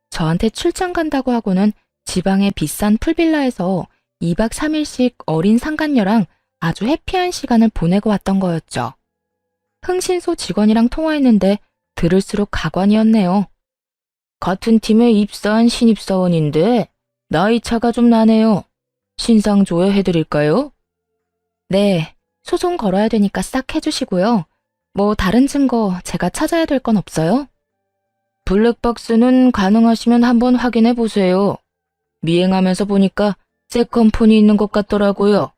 저한테 출장 간다고 하고는 지방의 비싼 풀빌라에서 2박 3일씩 어린 상간녀랑 아주 해피한 시간을 보내고 왔던 거였죠. 흥신소 직원이랑 통화했는데 들을수록 가관이었네요. 같은 팀에 입사한 신입사원인데 나이 차가 좀 나네요. 신상 조회해드릴까요? 네, 소송 걸어야 되니까 싹 해주시고요. 뭐 다른 증거 제가 찾아야 될 건 없어요? 블랙박스는 가능하시면 한번 확인해 보세요. 미행하면서 보니까 세컨폰이 있는 것 같더라고요.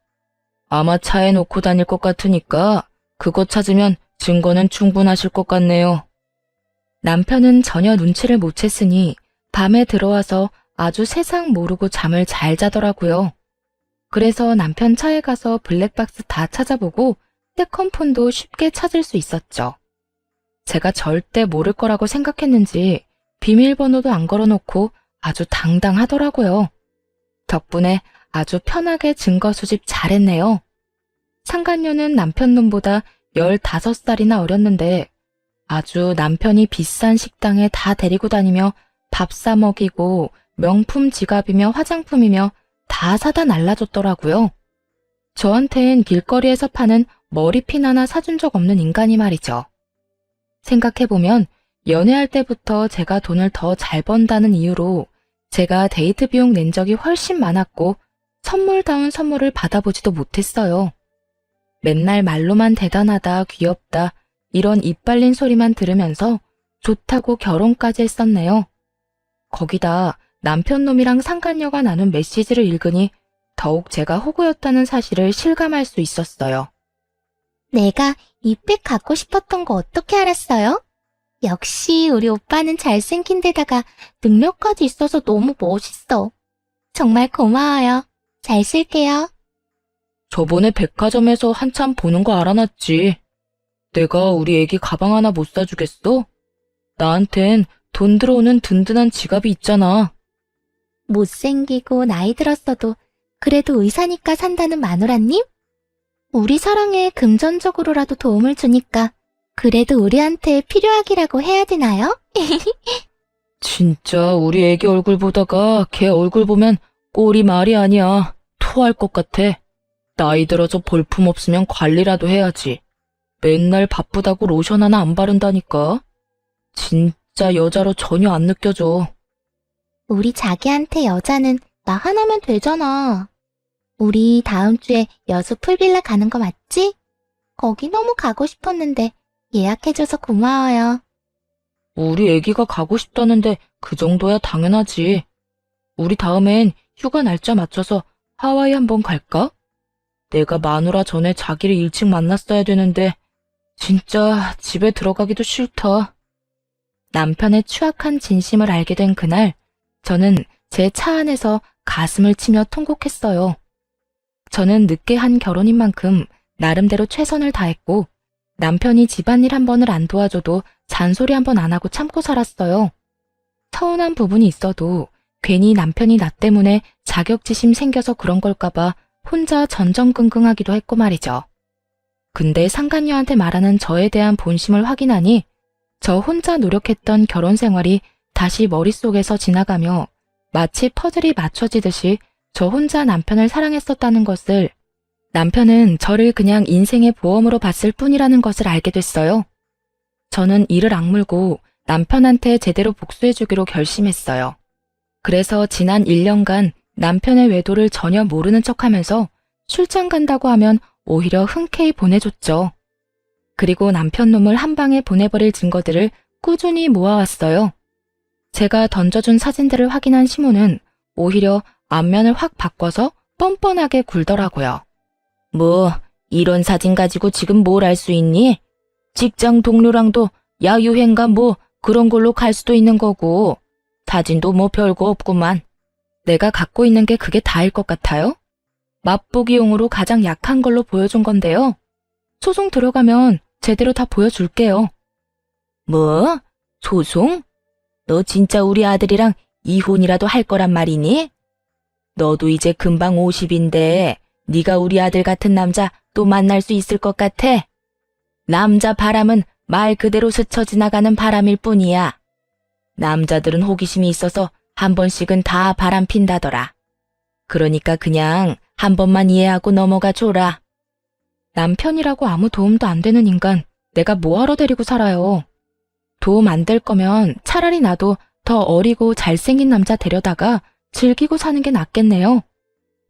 아마 차에 놓고 다닐 것 같으니까 그거 찾으면 증거는 충분하실 것 같네요. 남편은 전혀 눈치를 못 챘으니 밤에 들어와서 아주 세상 모르고 잠을 잘 자더라고요. 그래서 남편 차에 가서 블랙박스 다 찾아보고 세컨폰도 쉽게 찾을 수 있었죠. 제가 절대 모를 거라고 생각했는지 비밀번호도 안 걸어놓고 아주 당당하더라고요. 덕분에 아주 편하게 증거 수집 잘했네요. 상간녀는 남편 놈보다 15살이나 어렸는데 아주 남편이 비싼 식당에 다 데리고 다니며 밥 사 먹이고 명품 지갑이며 화장품이며 다 사다 날라줬더라고요. 저한텐 길거리에서 파는 머리핀 하나 사준 적 없는 인간이 말이죠. 생각해보면 연애할 때부터 제가 돈을 더 잘 번다는 이유로 제가 데이트 비용 낸 적이 훨씬 많았고 선물다운 선물을 받아보지도 못했어요. 맨날 말로만 대단하다, 귀엽다 이런 입 발린 소리만 들으면서 좋다고 결혼까지 했었네요. 거기다 남편 놈이랑 상간녀가 나눈 메시지를 읽으니 더욱 제가 호구였다는 사실을 실감할 수 있었어요. 내가 이 백 갖고 싶었던 거 어떻게 알았어요? 역시 우리 오빠는 잘생긴 데다가 능력까지 있어서 너무 멋있어. 정말 고마워요. 잘 쓸게요. 저번에 백화점에서 한참 보는 거 알아놨지. 내가 우리 애기 가방 하나 못 사주겠어? 나한텐 돈 들어오는 든든한 지갑이 있잖아. 못생기고 나이 들었어도 그래도 의사니까 산다는 마누라님? 우리 사랑에 금전적으로라도 도움을 주니까 그래도 우리한테 필요하기라고 해야 되나요? 진짜 우리 애기 얼굴 보다가 걔 얼굴 보면 꼴이 말이 아니야. 토할 것 같아. 나이 들어서 볼품 없으면 관리라도 해야지. 맨날 바쁘다고 로션 하나 안 바른다니까. 진짜 여자로 전혀 안 느껴져. 우리 자기한테 여자는 나 하나면 되잖아. 우리 다음 주에 여수 풀빌라 가는 거 맞지? 거기 너무 가고 싶었는데 예약해줘서 고마워요. 우리 애기가 가고 싶다는데 그 정도야 당연하지. 우리 다음엔 휴가 날짜 맞춰서 하와이 한번 갈까? 내가 마누라 전에 자기를 일찍 만났어야 되는데 진짜 집에 들어가기도 싫다. 남편의 추악한 진심을 알게 된 그날, 저는 제 차 안에서 가슴을 치며 통곡했어요. 저는 늦게 한 결혼인 만큼 나름대로 최선을 다했고, 남편이 집안일 한 번을 안 도와줘도 잔소리 한 번 안 하고 참고 살았어요. 서운한 부분이 있어도 괜히 남편이 나 때문에 자격지심 생겨서 그런 걸까봐 혼자 전전긍긍하기도 했고 말이죠. 근데 상간녀한테 말하는 저에 대한 본심을 확인하니 저 혼자 노력했던 결혼 생활이 다시 머릿속에서 지나가며 마치 퍼즐이 맞춰지듯이 저 혼자 남편을 사랑했었다는 것을, 남편은 저를 그냥 인생의 보험으로 봤을 뿐이라는 것을 알게 됐어요. 저는 이를 악물고 남편한테 제대로 복수해주기로 결심했어요. 그래서 지난 1년간 남편의 외도를 전혀 모르는 척하면서 출장 간다고 하면 오히려 흔쾌히 보내줬죠. 그리고 남편 놈을 한 방에 보내버릴 증거들을 꾸준히 모아왔어요. 제가 던져준 사진들을 확인한 시모는 오히려 안면을 확 바꿔서 뻔뻔하게 굴더라고요. 뭐 이런 사진 가지고 지금 뭘 할 수 있니? 직장 동료랑도 야유회인가 뭐 그런 걸로 갈 수도 있는 거고 사진도 뭐 별거 없구만. 내가 갖고 있는 게 그게 다일 것 같아요? 맛보기용으로 가장 약한 걸로 보여준 건데요. 소송 들어가면 제대로 다 보여줄게요. 뭐? 소송? 너 진짜 우리 아들이랑 이혼이라도 할 거란 말이니? 너도 이제 금방 50인데 네가 우리 아들 같은 남자 또 만날 수 있을 것 같아? 남자 바람은 말 그대로 스쳐 지나가는 바람일 뿐이야. 남자들은 호기심이 있어서 한 번씩은 다 바람 핀다더라. 그러니까 그냥 한 번만 이해하고 넘어가 줘라. 남편이라고 아무 도움도 안 되는 인간, 내가 뭐하러 데리고 살아요. 도움 안 될 거면 차라리 나도 더 어리고 잘생긴 남자 데려다가 즐기고 사는 게 낫겠네요.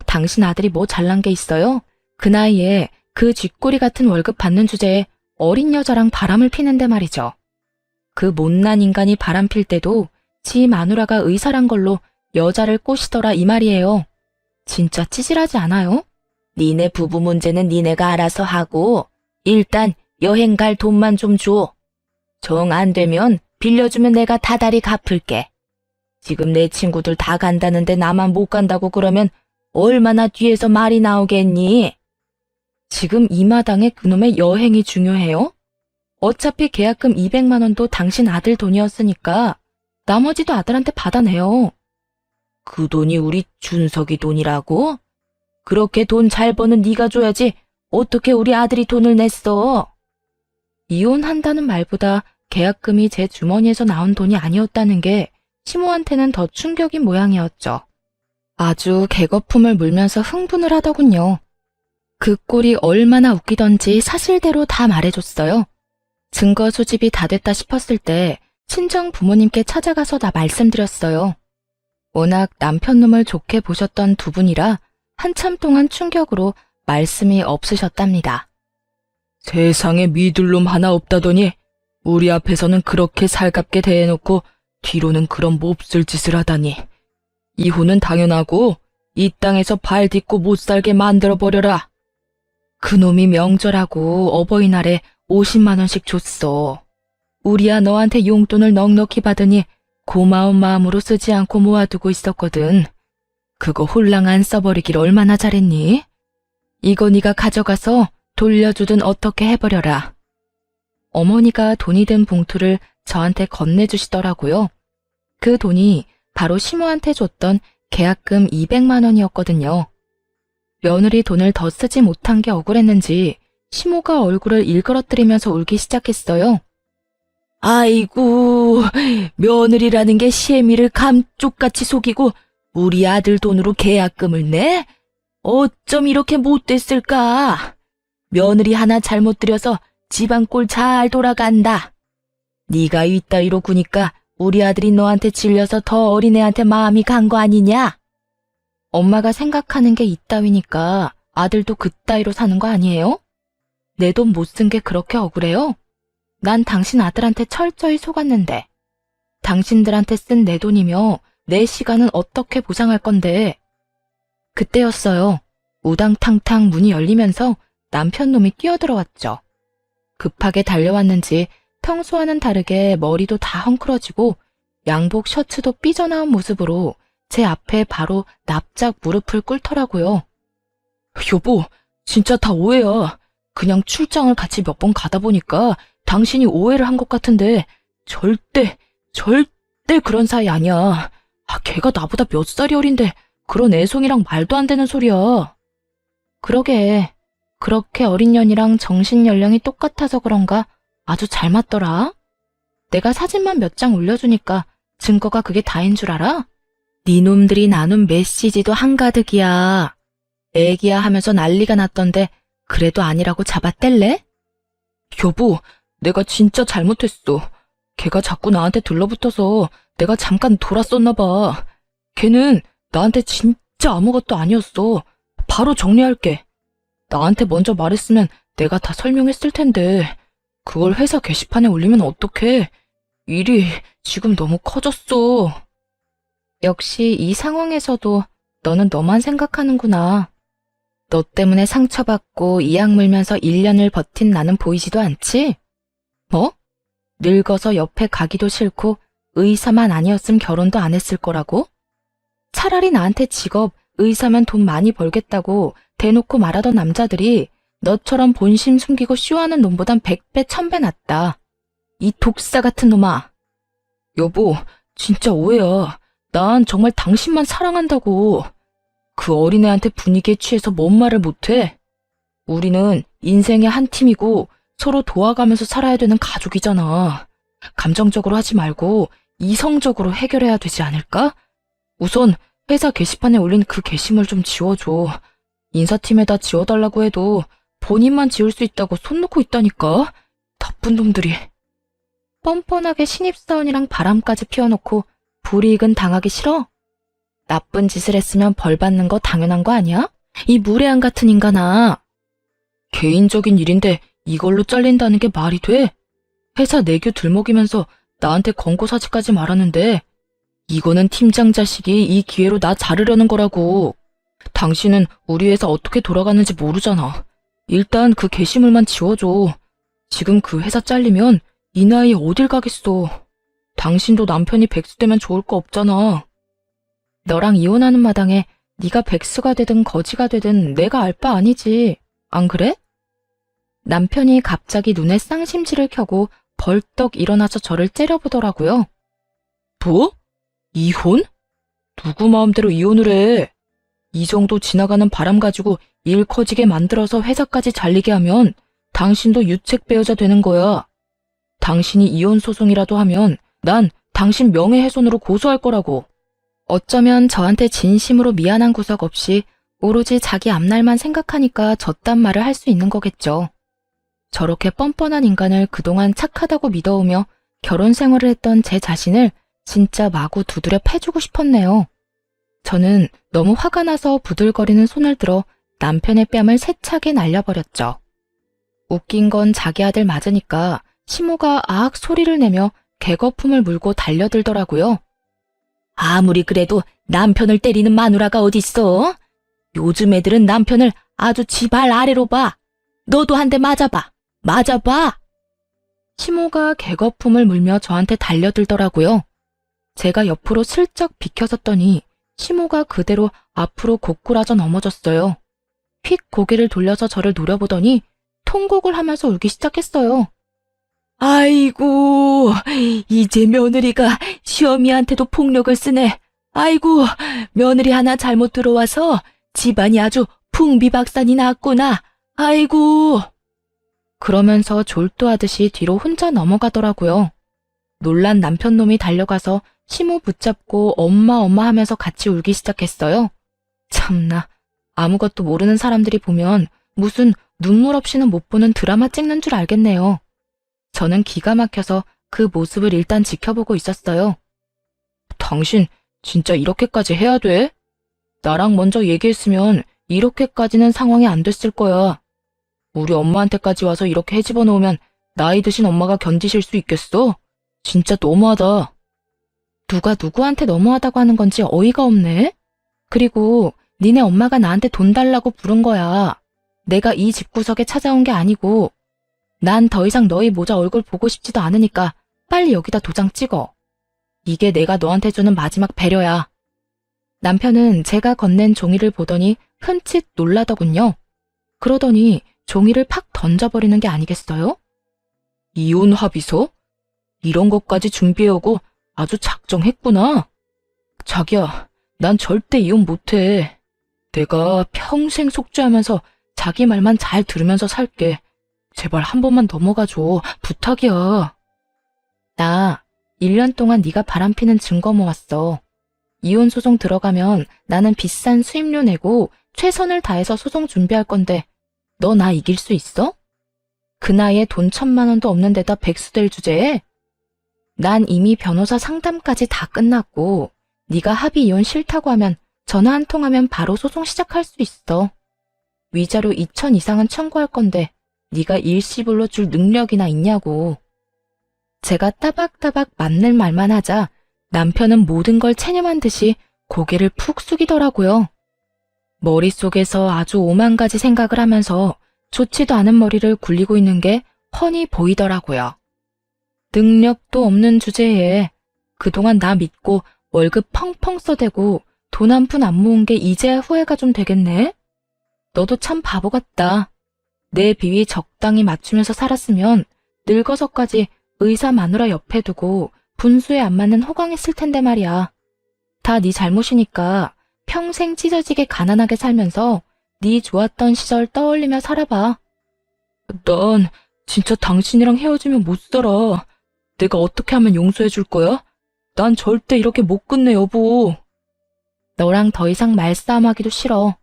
당신 아들이 뭐 잘난 게 있어요? 그 나이에 그 쥐꼬리 같은 월급 받는 주제에 어린 여자랑 바람을 피는데 말이죠. 그 못난 인간이 바람 필 때도 지 마누라가 의사란 걸로 여자를 꼬시더라 이 말이에요. 진짜 찌질하지 않아요? 니네 부부 문제는 니네가 알아서 하고 일단 여행 갈 돈만 좀 줘. 정 안 되면 빌려주면 내가 다달이 갚을게. 지금 내 친구들 다 간다는데 나만 못 간다고 그러면 얼마나 뒤에서 말이 나오겠니? 지금 이 마당에 그놈의 여행이 중요해요? 어차피 계약금 200만 원도 당신 아들 돈이었으니까 나머지도 아들한테 받아내요. 그 돈이 우리 준석이 돈이라고? 그렇게 돈 잘 버는 네가 줘야지 어떻게 우리 아들이 돈을 냈어? 이혼한다는 말보다 계약금이 제 주머니에서 나온 돈이 아니었다는 게 시모한테는 더 충격인 모양이었죠. 아주 개거품을 물면서 흥분을 하더군요. 그 꼴이 얼마나 웃기던지 사실대로 다 말해줬어요. 증거 수집이 다 됐다 싶었을 때 친정 부모님께 찾아가서 다 말씀드렸어요. 워낙 남편 놈을 좋게 보셨던 두 분이라 한참 동안 충격으로 말씀이 없으셨답니다. 세상에 믿을 놈 하나 없다더니 우리 앞에서는 그렇게 살갑게 대해놓고 뒤로는 그런 몹쓸 짓을 하다니. 이혼은 당연하고 이 땅에서 발 딛고 못 살게 만들어버려라. 그놈이 명절하고 어버이날에 50만 원씩 줬어. 우리야 너한테 용돈을 넉넉히 받으니 고마운 마음으로 쓰지 않고 모아두고 있었거든. 그거 홀랑 안 써버리길 얼마나 잘했니? 이거 네가 가져가서 돌려주든 어떻게 해버려라. 어머니가 돈이 든 봉투를 저한테 건네주시더라고요. 그 돈이 바로 시모한테 줬던 계약금 200만 원이었거든요. 며느리 돈을 더 쓰지 못한 게 억울했는지 시모가 얼굴을 일그러뜨리면서 울기 시작했어요. 아이고, 며느리라는 게 시애미를 감쪽같이 속이고 우리 아들 돈으로 계약금을 내? 어쩜 이렇게 못됐을까? 며느리 하나 잘못 들여서 집안 꼴 잘 돌아간다. 네가 이따위로 구니까 우리 아들이 너한테 질려서 더 어린애한테 마음이 간 거 아니냐? 엄마가 생각하는 게 이따위니까 아들도 그따위로 사는 거 아니에요? 내 돈 못 쓴 게 그렇게 억울해요? 난 당신 아들한테 철저히 속았는데 당신들한테 쓴 내 돈이며 내 시간은 어떻게 보상할 건데. 그때였어요. 우당탕탕 문이 열리면서 남편 놈이 뛰어들어왔죠. 급하게 달려왔는지 평소와는 다르게 머리도 다 헝클어지고 양복 셔츠도 삐져나온 모습으로 제 앞에 바로 납작 무릎을 꿇더라고요. 여보, 진짜 다 오해야. 그냥 출장을 같이 몇 번 가다 보니까 당신이 오해를 한 것 같은데 절대 그런 사이 아니야. 걔가 나보다 몇 살이 어린데 그런 애송이랑 말도 안 되는 소리야. 그러게, 그렇게 어린 년이랑 정신 연령이 똑같아서 그런가 아주 잘 맞더라. 내가 사진만 몇 장 올려주니까 증거가 그게 다인 줄 알아? 네 놈들이 나눈 메시지도 한가득이야. 애기야 하면서 난리가 났던데 그래도 아니라고 잡아뗄래? 여보, 내가 진짜 잘못했어. 걔가 자꾸 나한테 들러붙어서 내가 잠깐 돌았었나 봐. 걔는 나한테 진짜 아무것도 아니었어. 바로 정리할게. 나한테 먼저 말했으면 내가 다 설명했을 텐데 그걸 회사 게시판에 올리면 어떡해. 일이 지금 너무 커졌어. 역시 이 상황에서도 너는 너만 생각하는구나. 너 때문에 상처받고 이악 물면서 1년을 버틴 나는 보이지도 않지? 뭐? 늙어서 옆에 가기도 싫고 의사만 아니었음 결혼도 안 했을 거라고? 차라리 나한테 직업, 의사면 돈 많이 벌겠다고 대놓고 말하던 남자들이 너처럼 본심 숨기고 쇼하는 놈보단 100배, 1000배 낫다. 이 독사 같은 놈아. 여보, 진짜 오해야. 난 정말 당신만 사랑한다고. 그 어린애한테 분위기에 취해서 뭔 말을 못해. 우리는 인생의 한 팀이고 서로 도와가면서 살아야 되는 가족이잖아. 감정적으로 하지 말고 이성적으로 해결해야 되지 않을까? 우선 회사 게시판에 올린 그 게시물 좀 지워줘. 인사팀에다 지워달라고 해도 본인만 지울 수 있다고 손 놓고 있다니까. 나쁜 놈들이. 뻔뻔하게 신입사원이랑 바람까지 피워놓고 불이익은 당하기 싫어? 나쁜 짓을 했으면 벌 받는 거 당연한 거 아니야? 이 무례한 같은 인간아. 개인적인 일인데 이걸로 잘린다는 게 말이 돼? 회사 내규 들먹이면서 나한테 권고사직까지 말하는데 이거는 팀장 자식이 이 기회로 나 자르려는 거라고. 당신은 우리 회사 어떻게 돌아가는지 모르잖아. 일단 그 게시물만 지워줘. 지금 그 회사 잘리면 이 나이에 어딜 가겠어. 당신도 남편이 백수 되면 좋을 거 없잖아. 너랑 이혼하는 마당에 네가 백수가 되든 거지가 되든 내가 알 바 아니지. 안 그래? 남편이 갑자기 눈에 쌍심지를 켜고 벌떡 일어나서 저를 째려보더라고요. 뭐? 이혼? 누구 마음대로 이혼을 해? 이 정도 지나가는 바람 가지고 일 커지게 만들어서 회사까지 잘리게 하면 당신도 유책 배우자 되는 거야. 당신이 이혼 소송이라도 하면 난 당신 명예훼손으로 고소할 거라고. 어쩌면 저한테 진심으로 미안한 구석 없이 오로지 자기 앞날만 생각하니까 저딴 말을 할 수 있는 거겠죠. 저렇게 뻔뻔한 인간을 그동안 착하다고 믿어오며 결혼 생활을 했던 제 자신을 진짜 마구 두드려 패주고 싶었네요. 저는 너무 화가 나서 부들거리는 손을 들어 남편의 뺨을 세차게 날려버렸죠. 웃긴 건 자기 아들 맞으니까 시모가 아악 소리를 내며 개거품을 물고 달려들더라고요. 아무리 그래도 남편을 때리는 마누라가 어딨어? 요즘 애들은 남편을 아주 지발 아래로 봐. 너도 한 대 맞아봐. 맞아봐. 시모가 개거품을 물며 저한테 달려들더라고요. 제가 옆으로 슬쩍 비켜섰더니 시모가 그대로 앞으로 고꾸라져 넘어졌어요. 휙 고개를 돌려서 저를 노려보더니 통곡을 하면서 울기 시작했어요. 아이고, 이제 며느리가 시어미한테도 폭력을 쓰네. 아이고, 며느리 하나 잘못 들어와서 집안이 아주 풍비박산이 났구나. 아이고. 그러면서 졸도하듯이 뒤로 혼자 넘어가더라고요. 놀란 남편놈이 달려가서 시모 붙잡고 엄마 하면서 같이 울기 시작했어요. 참나, 아무것도 모르는 사람들이 보면 무슨 눈물 없이는 못 보는 드라마 찍는 줄 알겠네요. 저는 기가 막혀서 그 모습을 일단 지켜보고 있었어요. 당신 진짜 이렇게까지 해야 돼? 나랑 먼저 얘기했으면 이렇게까지는 상황이 안 됐을 거야. 우리 엄마한테까지 와서 이렇게 헤집어 놓으면 나이 드신 엄마가 견디실 수 있겠어? 진짜 너무하다. 누가 누구한테 너무하다고 하는 건지 어이가 없네? 그리고 니네 엄마가 나한테 돈 달라고 부른 거야. 내가 이 집구석에 찾아온 게 아니고. 난 더 이상 너희 모자 얼굴 보고 싶지도 않으니까 빨리 여기다 도장 찍어. 이게 내가 너한테 주는 마지막 배려야. 남편은 제가 건넨 종이를 보더니 흠칫 놀라더군요. 그러더니 종이를 팍 던져버리는 게 아니겠어요? 이혼 합의서? 이런 것까지 준비해오고 아주 작정했구나. 자기야, 난 절대 이혼 못해. 내가 평생 속죄하면서 자기 말만 잘 들으면서 살게. 제발 한 번만 넘어가줘. 부탁이야. 나 1년 동안 네가 바람피는 증거 모았어. 이혼 소송 들어가면 나는 비싼 수임료 내고 최선을 다해서 소송 준비할 건데 너 나 이길 수 있어? 그 나이에 돈 1,000만 원도 없는 데다 백수될 주제에? 난 이미 변호사 상담까지 다 끝났고 네가 합의 이혼 싫다고 하면 전화 한 통하면 바로 소송 시작할 수 있어. 위자료 2,000 이상은 청구할 건데 네가 일시불로 줄 능력이나 있냐고. 제가 따박따박 맞는 말만 하자 남편은 모든 걸 체념한 듯이 고개를 푹 숙이더라고요. 머릿속에서 아주 오만 가지 생각을 하면서 좋지도 않은 머리를 굴리고 있는 게 훤히 보이더라고요. 능력도 없는 주제에 그동안 나 믿고 월급 펑펑 써대고 돈 한 푼 안 모은 게 이제야 후회가 좀 되겠네? 너도 참 바보 같다. 내 비위 적당히 맞추면서 살았으면 늙어서까지 의사 마누라 옆에 두고 분수에 안 맞는 호강했을 텐데 말이야. 다 네 잘못이니까 평생 찢어지게 가난하게 살면서 네 좋았던 시절 떠올리며 살아봐. 난 진짜 당신이랑 헤어지면 못 살아. 내가 어떻게 하면 용서해 줄 거야? 난 절대 이렇게 못 끝내, 여보. 너랑 더 이상 말싸움하기도 싫어.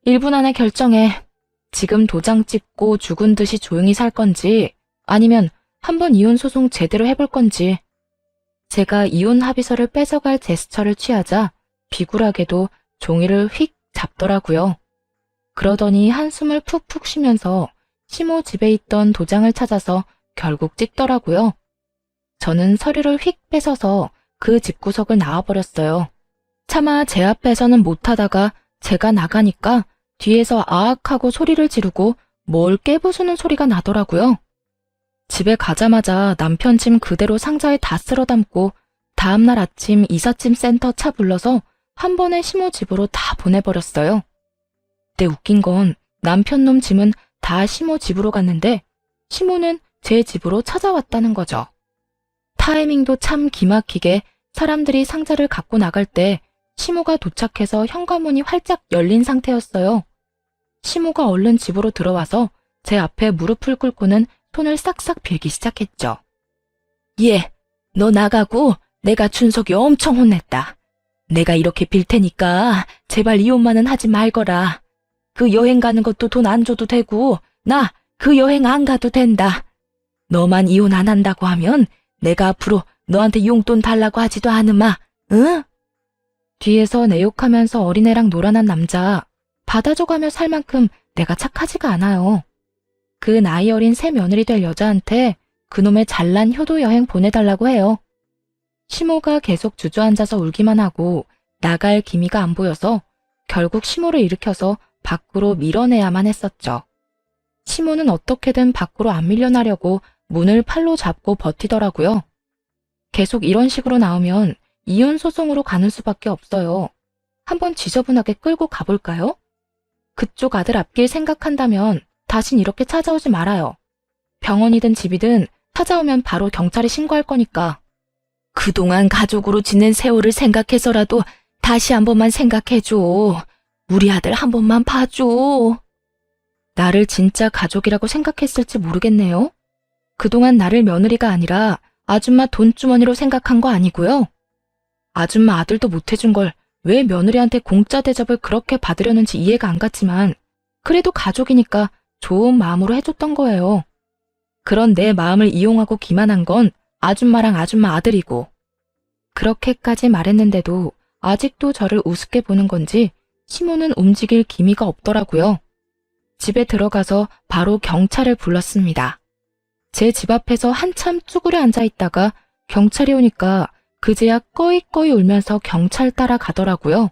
1분 안에 결정해. 지금 도장 찍고 죽은 듯이 조용히 살 건지 아니면 한번 이혼 소송 제대로 해볼 건지. 제가 이혼 합의서를 뺏어갈 제스처를 취하자 비굴하게도 종이를 휙 잡더라고요. 그러더니 한숨을 푹푹 쉬면서 시모 집에 있던 도장을 찾아서 결국 찍더라고요. 저는 서류를 휙 뺏어서 그 집구석을 나와버렸어요. 차마 제 앞에서는 못하다가 제가 나가니까 뒤에서 아악하고 소리를 지르고 뭘 깨부수는 소리가 나더라고요. 집에 가자마자 남편 짐 그대로 상자에 다 쓸어 담고 다음날 아침 이삿짐 센터 차 불러서 한 번에 시모 집으로 다 보내버렸어요. 근데 웃긴 건 남편 놈 짐은 다 시모 집으로 갔는데 시모는 제 집으로 찾아왔다는 거죠. 타이밍도 참 기막히게 사람들이 상자를 갖고 나갈 때 시모가 도착해서 현관문이 활짝 열린 상태였어요. 시모가 얼른 집으로 들어와서 제 앞에 무릎을 꿇고는 손을 싹싹 빌기 시작했죠. 예, 너 나가고 내가 준석이 엄청 혼냈다. 내가 이렇게 빌 테니까 제발 이혼만은 하지 말거라. 그 여행 가는 것도 돈 안 줘도 되고 나 그 여행 안 가도 된다. 너만 이혼 안 한다고 하면 내가 앞으로 너한테 용돈 달라고 하지도 않으마. 응? 뒤에서 내 욕하면서 어린애랑 놀아난 남자 받아줘가며 살 만큼 내가 착하지가 않아요. 그 나이 어린 새 며느리 될 여자한테 그놈의 잘난 효도 여행 보내달라고 해요. 시모가 계속 주저앉아서 울기만 하고 나갈 기미가 안 보여서 결국 시모를 일으켜서 밖으로 밀어내야만 했었죠. 시모는 어떻게든 밖으로 안 밀려나려고 문을 팔로 잡고 버티더라고요. 계속 이런 식으로 나오면 이혼 소송으로 가는 수밖에 없어요. 한번 지저분하게 끌고 가볼까요? 그쪽 아들 앞길 생각한다면 다신 이렇게 찾아오지 말아요. 병원이든 집이든 찾아오면 바로 경찰에 신고할 거니까. 그동안 가족으로 지낸 세월을 생각해서라도 다시 한 번만 생각해줘. 우리 아들 한 번만 봐줘. 나를 진짜 가족이라고 생각했을지 모르겠네요. 그동안 나를 며느리가 아니라 아줌마 돈주머니로 생각한 거 아니고요. 아줌마 아들도 못해준 걸 왜 며느리한테 공짜 대접을 그렇게 받으려는지 이해가 안 갔지만 그래도 가족이니까 좋은 마음으로 해줬던 거예요. 그런 내 마음을 이용하고 기만한 건 아줌마랑 아줌마 아들이고 그렇게까지 말했는데도 아직도 저를 우습게 보는 건지 시모는 움직일 기미가 없더라고요. 집에 들어가서 바로 경찰을 불렀습니다. 제 집 앞에서 한참 쭈그려 앉아 있다가 경찰이 오니까 그제야 꺼이꺼이 울면서 경찰 따라가더라고요.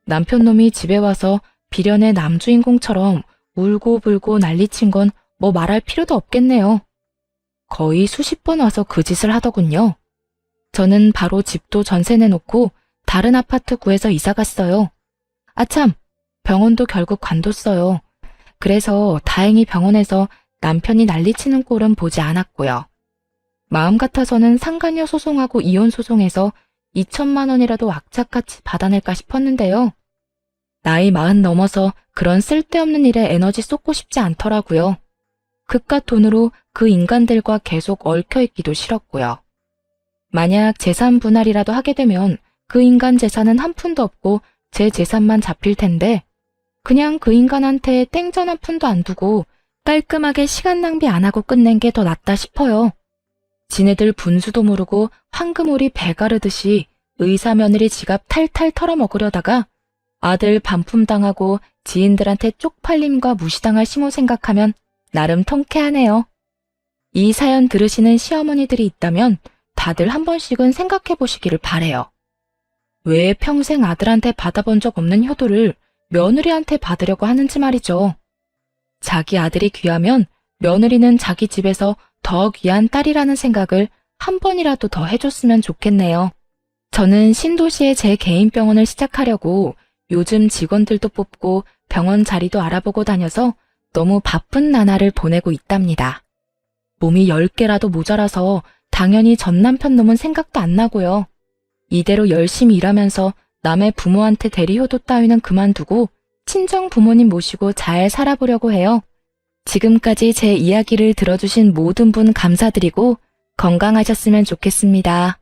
남편놈이 집에 와서 비련의 남주인공처럼 울고불고 난리친 건 뭐 말할 필요도 없겠네요. 거의 수십 번 와서 그 짓을 하더군요. 저는 바로 집도 전세 내놓고 다른 아파트 구해서 이사 갔어요. 아참, 병원도 결국 관뒀어요. 그래서 다행히 병원에서 남편이 난리치는 꼴은 보지 않았고요. 마음 같아서는 상간녀 소송하고 이혼 소송해서 2천만 원이라도 악착같이 받아낼까 싶었는데요. 나이 40 넘어서 그런 쓸데없는 일에 에너지 쏟고 싶지 않더라고요. 그깟 돈으로 그 인간들과 계속 얽혀있기도 싫었고요. 만약 재산 분할이라도 하게 되면 그 인간 재산은 한 푼도 없고 제 재산만 잡힐 텐데 그냥 그 인간한테 땡전 한 푼도 안 두고 깔끔하게 시간 낭비 안 하고 끝낸 게 더 낫다 싶어요. 지네들 분수도 모르고 황금오리 배 가르듯이 의사 며느리 지갑 탈탈 털어먹으려다가 아들 반품당하고 지인들한테 쪽팔림과 무시당할 시모 생각하면 나름 통쾌하네요. 이 사연 들으시는 시어머니들이 있다면 다들 한 번씩은 생각해 보시기를 바래요. 왜 평생 아들한테 받아본 적 없는 효도를 며느리한테 받으려고 하는지 말이죠. 자기 아들이 귀하면 며느리는 자기 집에서 더 귀한 딸이라는 생각을 한 번이라도 더 해줬으면 좋겠네요. 저는 신도시에 제 개인 병원을 시작하려고 요즘 직원들도 뽑고 병원 자리도 알아보고 다녀서 너무 바쁜 나날을 보내고 있답니다. 몸이 10개라도 모자라서 당연히 전 남편 놈은 생각도 안 나고요. 이대로 열심히 일하면서 남의 부모한테 대리 효도 따위는 그만두고 친정 부모님 모시고 잘 살아보려고 해요. 지금까지 제 이야기를 들어주신 모든 분 감사드리고 건강하셨으면 좋겠습니다.